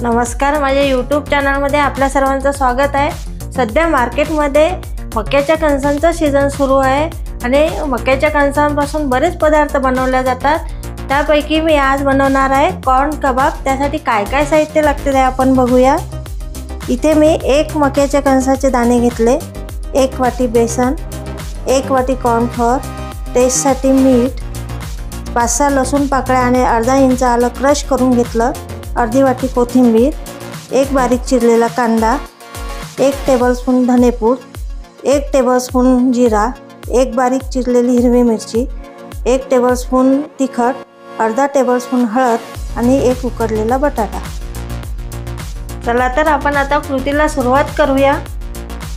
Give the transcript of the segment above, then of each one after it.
नमस्कार, माझ्या यूट्यूब चॅनलमध्ये आपल्या सर्वांचं स्वागत आहे। सध्या मार्केटमध्ये मक्याच्या कणसांचा सीझन सुरू आहे आणि मक्याच्या कणसांपासून बरेच पदार्थ बनवले जातात। त्यापैकी मी आज बनवणार आहे कॉर्न कबाब। त्यासाठी काय काय साहित्य लागते ते आपण बघूया। इथे मी एक मक्याच्या कणसाचे दाणे घेतले, 1 वाटी बेसन, 1 वाटी कॉर्नफ्लोअर, टेस्टसाठी मीठ, 5-6 लसूण पाकळ्या आणि अर्धा इंच आलं क्रश करून घेतलं, अर्धी वाटी कोथिंबीर, 1 बारीक चिरलेला कांदा, 1 टेबलस्पून धनेपूड, 1 टेबलस्पून जिरा, 1 बारीक चिरलेली हिरवी मिरची, 1 टेबलस्पून तिखट, अर्धा टेबलस्पून हळद आणि 1 उकडलेला बटाटा। चला तर आपण आता कृतीला सुरुवात करूया।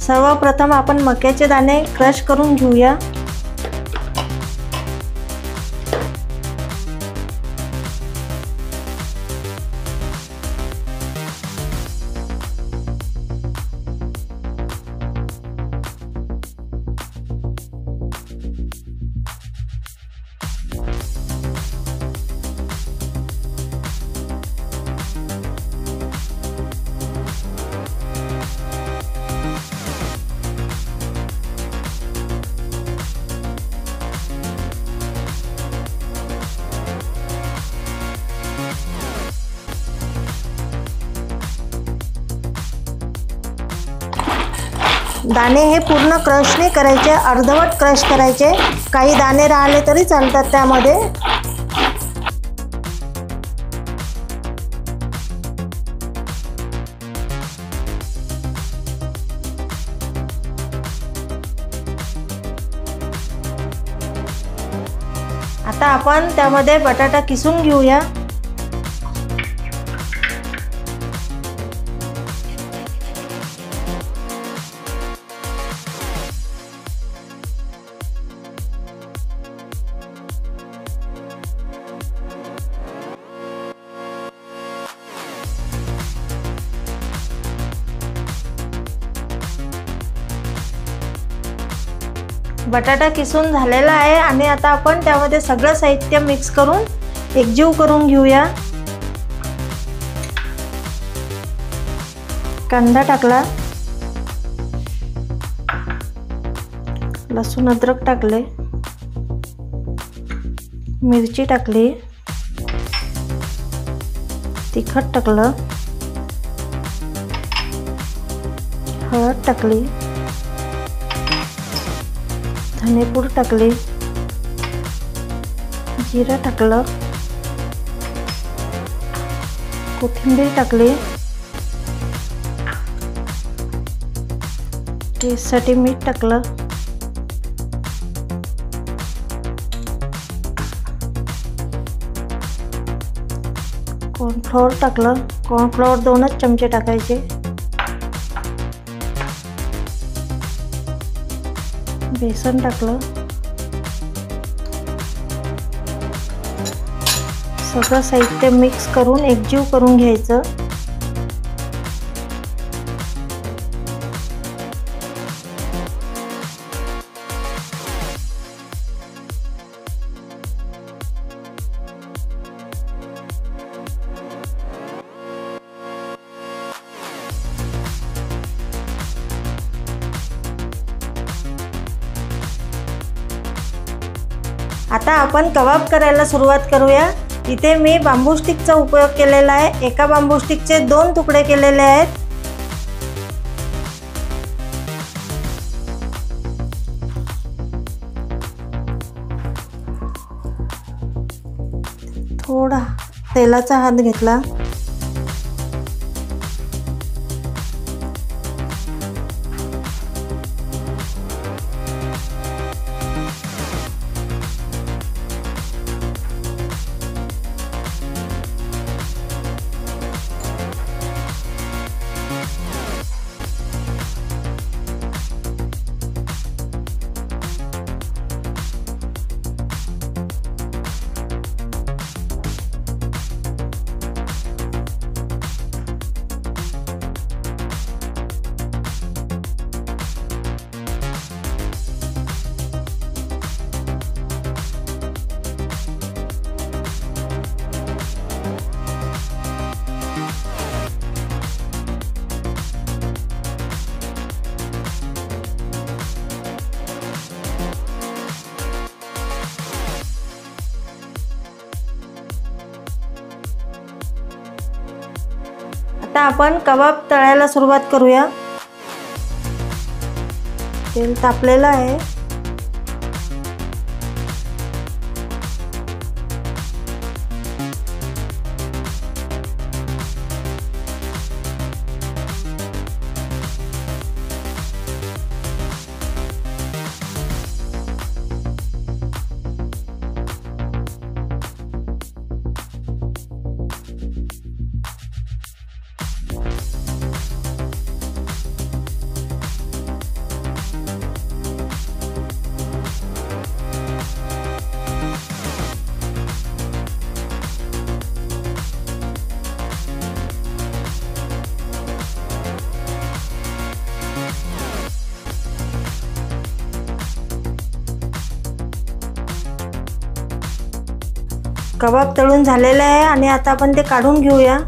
सर्वप्रथम आपण मक्याचे दाणे क्रश करून घेऊया। दाणे हे पूर्ण क्रश नाही करायचे, अर्धवट क्रश करायचे। काही दाणे राहिले तरी चालतात त्यामध्ये। आता आपण त्यामध्ये बटाटा किसून घेऊया। बटाटा किसून झालेला आहे आणि आता आपण त्यामध्ये सगळं साहित्य मिक्स करून एकजीव करून घेऊया। कांदा टाकला, लसूण अद्रक टाकले, मिरची टाकली, तिखट टाकलं, हळद टाकली, धनेपूड टाकले, जिरा टाकलं, कोथिंबीर टाकली, टेस्टसाठी मीठ टाकलं, कॉर्नफ्लोअर टाकलं। कॉर्नफ्लोअर 2च चमचे टाकायचे, बेसन टाकलं, सगळं साहित्य मिक्स करून एकजीव करून घ्यायचं। आता आपण कबाब करायला सुरुवात करूया। इथे मी बांबू स्टिकचा उपयोग केलेला आहे। एका बांबू स्टिकचे 2 तुकडे केलेले आहेत। थोडा तेलाचा हात घेतला, आता आपण कबाब तळायला सुरुवात करूया। तेल तापलेलं आहे। कबाब तळून झालेले आहे आणि आता आपण ते काढून घेऊया।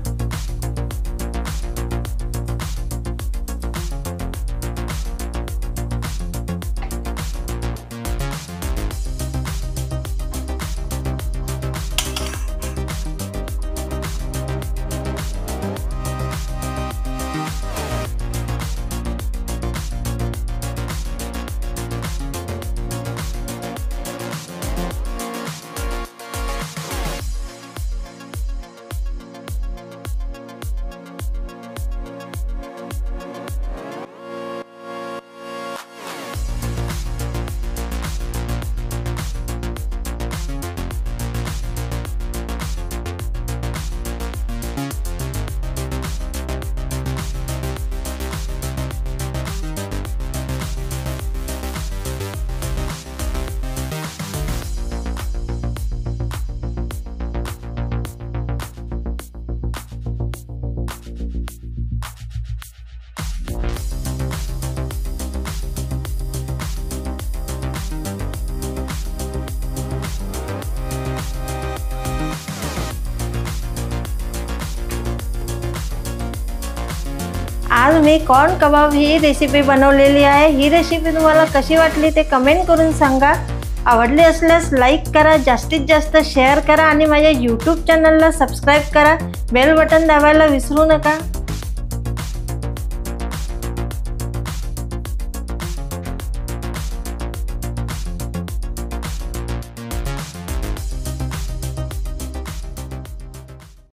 आज मी कॉर्न कबाब ही रेसिपी बनवलेली आहे। ही रेसिपी तुम्हाला कशी वाटली ते कमेंट करून सांगा। आवडली असल्यास लाईक करा, जास्तीत जास्त शेअर करा आणि माझ्या YouTube चॅनलला सबस्क्राईब करा। बेल बटन दाबायला विसरू नका।